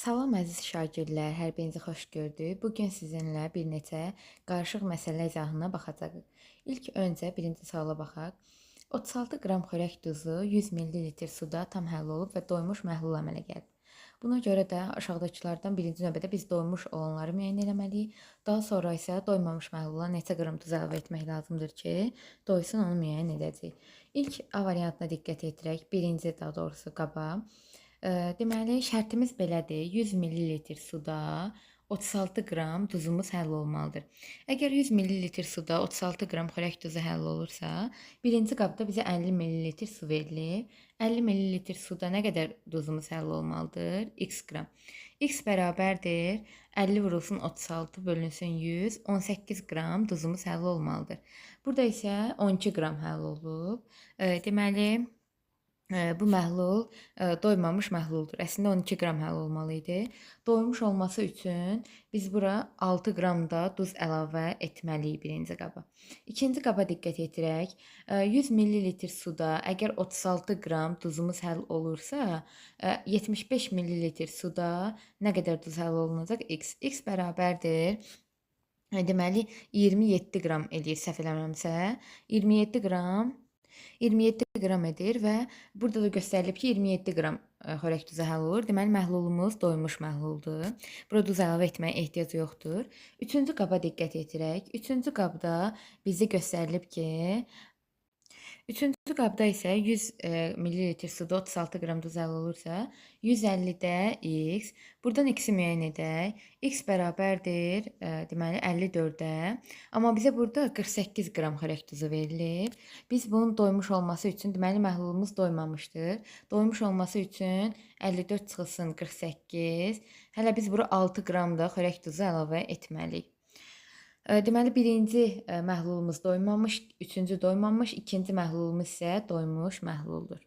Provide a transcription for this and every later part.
Salam əziz şagirdlər, hər birinizi xoş gördük. Bugün sizinlə bir neçə qarışıq məsələ izahına baxacağıq. İlk öncə birinci suala baxaq. 36 qram xörək duzu 100 ml suda tam həll olub və doymuş məhlul əmələ gəlib. Buna görə də aşağıdakılardan birinci növbədə biz doymuş olanları müəyyən etməliyik. Daha sonra isə doymamış məhlula neçə qram duz əlavə etmək lazımdır ki, doysun onu müəyyən edəcəyik. İlk A variantına diqqət yetirək. Birinci daha doğrusu qaba. Deməli, şərtimiz belədir. 100 ml suda 36 qram duzumuz həll olmalıdır. Əgər 100 ml suda 36 qram xörək duzu həll olursa, birinci qabda bizə 50 ml su verilir. 50 ml suda nə qədər duzumuz həll olmalıdır? X qram. X bərabərdir 50 vurulsun 36 bölünsün 100, 18 qram duzumuz həll olmalıdır. Burada isə 12 qram həll olub. Deməli, bu məhlul doymamış məhluldur. Əslində 12 qram həll olmalı idi. Doymuş olması üçün biz bura 6 qram da duz əlavə etməliyik birinci qaba. İkinci qaba diqqət yetirək. 100 ml suda əgər 36 qram duzumuz həll olursa, 75 ml suda nə qədər duz həll olunacaq? X. X bərabərdir. Deməli 27 qram eləyir səhv eləmirəmsə. 27 qram edir və burada da göstərilib ki, 27 qram xörək duzu həll olur. Deməli, məhlulumuz doymuş məhluldur. Burada duz əlavə etməyə ehtiyac yoxdur. Üçüncü qaba diqqət yetirək. Üçüncü qabda bizə göstərilib ki, üçüncü qabda isə 100 ml suda 36 qram duz həll olursa, 150-də x. Buradan x-i müəyyən edək. X bərabərdir, deməli 54-də. Amma bizə burada 48 qram xörək duzu verilir. Biz bunun doymuş olması üçün, deməli məhlulumuz doymamışdır. Doymuş olması üçün 54 çıxılsın 48. Hələ biz bura 6 qram da xörək duzu əlavə etməliyik. Deməli, birinci məhlulumuz doymamış, üçüncü doymamış, ikinci məhlulumuz isə doymuş məhluldur.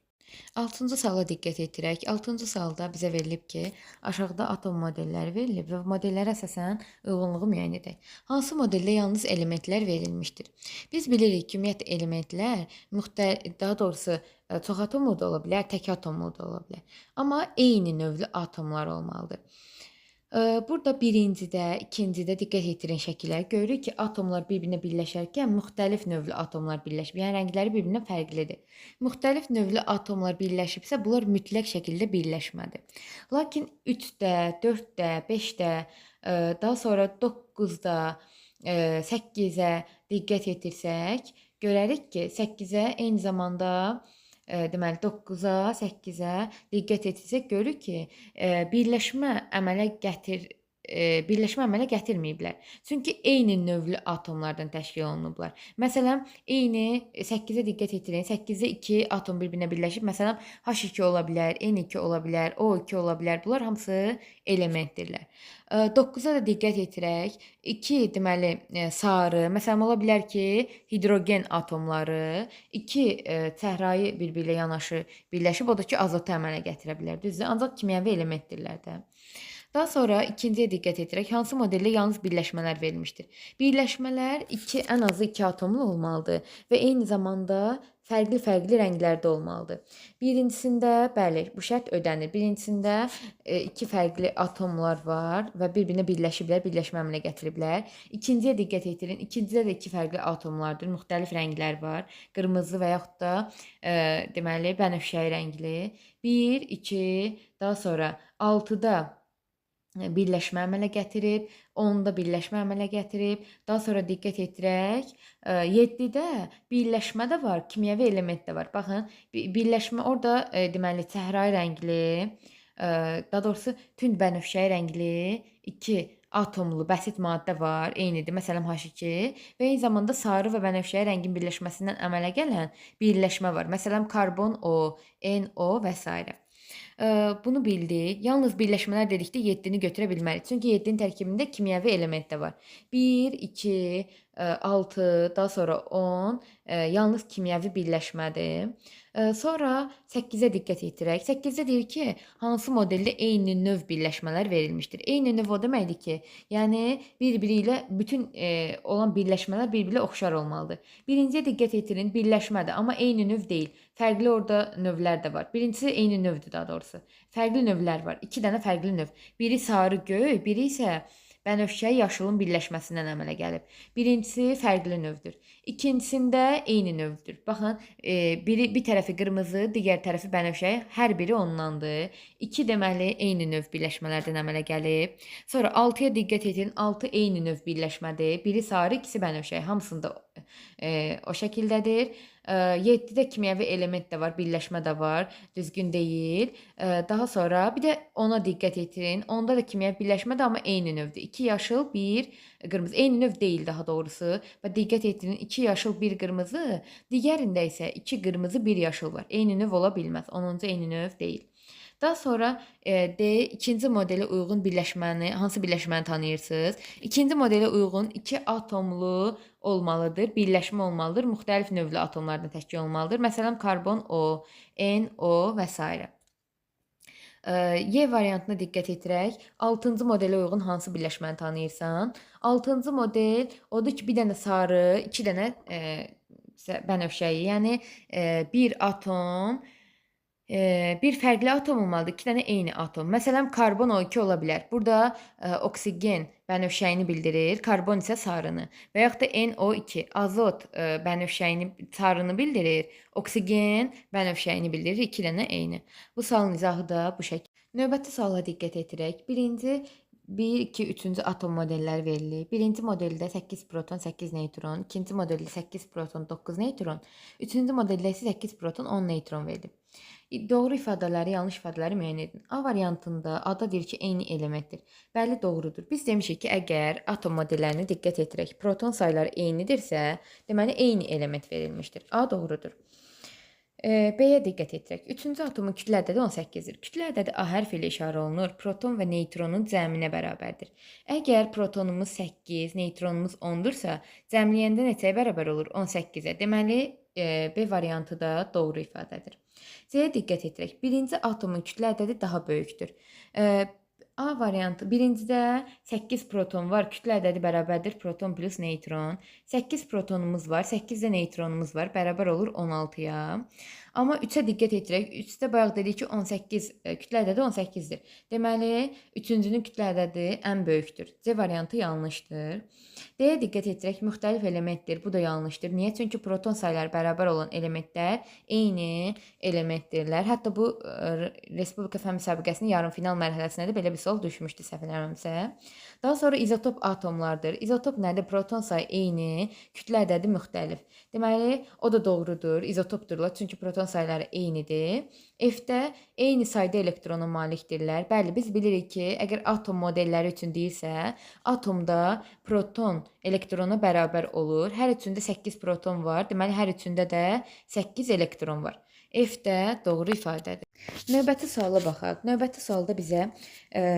6-cı suala diqqət yetirək. 6-cı sualda bizə verilib ki, aşağıda atom modelləri verilib və modellərə əsasən uyğunluğu müəyyən edək. Hansı modeldə yalnız elementlər verilmişdir? Biz bilirik ki, ümumiyyətlə elementlər daha doğrusu çox atomlu da ola bilər, tək atomlu da ola bilər. Amma eyni növlü atomlar olmalıdır. Burada birincidə, ikincidə diqqət yetirin şəkillərə görürük ki, atomlar bir-birinə birləşərkən müxtəlif növlü atomlar birləşib. Yəni rəngləri bir-birindən fərqlidir. Müxtəlif növlü atomlar birləşibsə, bunlar mütləq şəkildə birləşmədir. Lakin 3-də, 4-də, 5-də, daha sonra 9-da, 8-ə diqqət yetirsək, görərik ki, 8-ə eyni zamanda deməli 9-a, 8-ə diqqət etsək görürük ki, birləşmə əmələ gətirməyiblər. Çünki eyni növlü atomlardan təşkil olunublar. Məsələn, eyni 8-ə diqqət yetirin. 8-də 2 atom bir-birinə birləşib. Məsələn, H2 ola bilər, N2 ola bilər, O2 ola bilər. Bunlar hamısı elementdirlər. 9-a da diqqət yetirək. 2 deməli sarı, məsələn ola bilər ki, hidrogen atomları 2 çəhrayı bir-biri ilə yanaşı birləşib, o da ki, azotu əmələ gətirə bilər. Düzdür? Ancaq kimyəvi elementdirlər də. Daha sonra ikinciyə diqqət edirək. Hansı modeldə yalnız birləşmələr verilmişdir? Birləşmələr ən azı 2 atomlu olmalıdır və eyni zamanda fərqli-fərqli rənglərdə olmalıdır. Birincisində, bəli, bu şərt ödənir. Birincisində 2 fərqli atomlar var və bir-birinə birləşiblər, birləşmə əmələ gətiriblər. İkinciyə diqqət yetirin. İkincidə də 2 fərqli atomlardır, müxtəlif rənglər var. Qırmızı və yaxud da deməli bənövşəyi rəngli. 1, 2, daha sonra 6-da birləşmə əmələ gətirib, 10-da birləşmə əmələ gətirib, daha sonra diqqət yetirək, 7-də birləşmə də var, kimyəvi element də var. Baxın, birləşmə orada deməli çəhrayı rəngli, daha doğrusu tünd bənövşəyi rəngli 2 atomlu bəsit maddə var, eynidir, məsələn H2 və eyni zamanda sarı və bənövşəyi rəngin birləşməsindən əmələ gələn birləşmə var. Məsələn, karbon O, NO və s. Bunu bildik. Yalnız birləşmələr dedikdə 7-ni götürə bilmərik. Çünki 7-nin tərkibində kimyəvi element də var. 1, 2, 6, daha sonra 10 yalnız kimyəvi birləşmədir. Sonra 8-ə diqqət yetirək. 8-də deyir ki, hansı modeldə eyni növ birləşmələr verilmişdir. Eyni növ o deməkdir ki, yəni bir-biri ilə bütün olan birləşmələr bir-biri ilə oxşar olmalıdır. Birinciyə diqqət yetirin, birləşmədir, amma eyni növ deyil. Fərqli orada növlər də var. Birincisi eyni növdür daha doğrusu. Fərqli növlər var. 2 dənə fərqli növ. Biri sarı göy, biri isə bənövşə yaşılın birləşməsindən əmələ gəlib. Birincisi fərqli növdür. İkincisində eyni növdür. Baxın, bir tərəfi qırmızı, digər tərəfi bənövşə, hər biri ondandır. 2 deməli eyni növ birləşmələrdən əmələ gəlib. Sonra 6-ya diqqət edin. 6 eyni növ birləşmədir. Biri sarı, ikisi bənövşə. Hamısında o şəkildədir. 7-də kimyəvi element də var, birləşmə də var, düzgün deyil. Daha sonra bir də 10-a diqqət yetirin. 10-da da kimyəvi birləşmə də amma eyni növdür. 2 yaşıl, 1 qırmızı. Eyni növ deyil daha doğrusu. Və diqqət yetirin, 2 yaşıl, 1 qırmızı, digərində isə 2 qırmızı, 1 yaşıl var. Eyni növ ola bilməz. 10-cu eyni növ deyil. Daha sonra ikinci modelə uyğun birləşməni, hansı birləşməni tanıyırsınız? İkinci modelə uyğun 2 atomlu olmalıdır, birləşmə olmalıdır, müxtəlif növlü atomlardan təşkil olmalıdır. Məsələn, karbon O, NO və s. Y variantına diqqət yetirək. 6-cı modelə uyğun hansı birləşməni tanıyırsan? 6-cı model odur ki, bir dənə sarı, 2 dənə bənövşəyi, yəni bir atom, bir fərqli atom olmalıdır, 2 dənə eyni atom. Məsələn, karbon O2 ola bilər. Burada oksigen bənövşəyini bildirir, karbon isə sarını. Və yaxud da NO2 azot bənövşəyini sarını bildirir, oksigen bənövşəyini bildirir, 2 dənə eyni. Bu sualın izahı da bu şəkildə. Növbəti suala diqqət edirək. Birinci 1, 2, 3-cü atom modelləri verilir. Birinci modeldə 8 proton, 8 neytron, ikinci modeldə 8 proton, 9 neytron, üçüncü modeldə isə 8 proton, 10 neytron verilir. Doğru ifadələri, yanlış ifadələri müəyyən edin. A variantında A-da deyir ki, eyni elementdir. Bəli, doğrudur. Biz demişik ki, əgər atom modellərinə diqqət edirək, proton sayları eynidirsə, deməli eyni element verilmişdir. A doğrudur. B-yə diqqət edirək. Üçüncü atomun kütlə ədədi 18-dir. Kütlə ədədi A hərfi ilə işarə olunur. Proton və neytronun cəminə bərabərdir. Əgər protonumuz 8, neytronumuz 10-dursa, cəmləyəndə neçəyə bərabər olur? 18-ə. Deməli, B variantı da doğru ifadədir. C-yə diqqət edirək. Birinci atomun kütlə ədədi daha böyükdür. A variantı. Birincidə 8 proton var. Kütlə ədədi bərabərdir. Proton plus neytron. 8 protonumuz var. 8 də neytronumuz var. Bərabər olur 16-ya. Amma 3-ə diqqət edirək. 3-də bayaq dedik ki, 18, kütlə ədədi 18-dir. Deməli, 3-cünün kütlə ədədi ən böyükdür. C variantı yanlışdır. D-yə diqqət edirək. Müxtəlif elementdir. Bu da yanlışdır. Niyə? Çünki proton sayları bərabər olan elementlər eyni elementdirlər. Hətta bu Respublika Fənn müsabiqəsinin yarımfinal mərhələsində də belə bir sual düşmüşdü, səhv eləmirəmsə. Daha sonra izotop atomlardır. İzotop nədir? Proton sayı eyni, kütlə ədədi müxtəlif. Deməli, o da doğrudur. İzotopdurlar, çünki proton sayları eynidir. F-də eyni sayda elektrona malikdirlər. Bəli, biz bilirik ki, əgər atom modelləri üçün deyirsə, atomda proton elektrona bərabər olur. Hər üçündə 8 proton var. Deməli, hər üçündə də 8 elektron var. F-də doğru ifadədir. Növbəti suala baxaq. Növbəti sualda bizə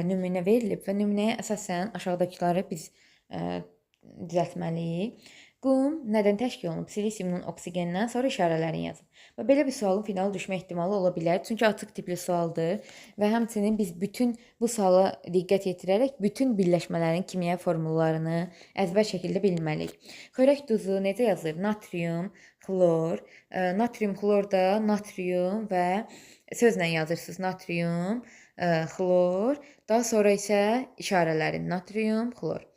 nümunə verilib və nümunəyə əsasən aşağıdakıları biz düzəltməliyik. Qum nədən təşkil olunub? Silisiumdan, oksigendən, sonra işarələrini yazın. Və belə bir sualın finalı düşmə ehtimalı ola bilər. Çünki açıq tipli sualdır və həmçinin biz bütün bu suala diqqət yetirərək bütün birləşmələrin kimyəvi formullarını əzbər şəkildə bilməliyik. Xörək duzu necə yazılır? Natrium, xlor. Natrium, xlor da natrium və sözlə yazırsınız. Natrium, xlor. Daha sonra isə işarələrin natrium, xlor.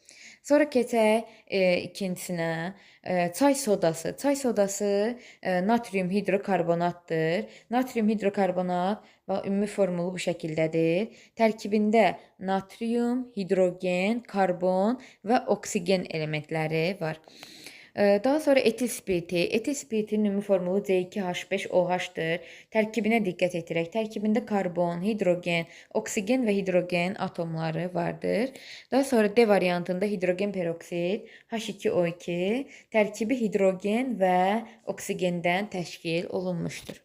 Sonra keçək ikincisinə. Çay sodası. Çay sodası natrium hidrokarbonatdır. Natrium hidrokarbonat ümumi formulu bu şəkildədir. Tərkibində natrium, hidrogen, karbon və oksigen elementləri var. Daha sonra etil spirti. Etil spirtinin ümumi formulu C2H5OH-dır. Tərkibinə diqqət edirək. Tərkibində karbon, hidrogen, oksigen və hidrogen atomları vardır. Daha sonra D variantında hidrogen peroksid H2O2 tərkibi hidrogen və oksigenden təşkil olunmuşdur.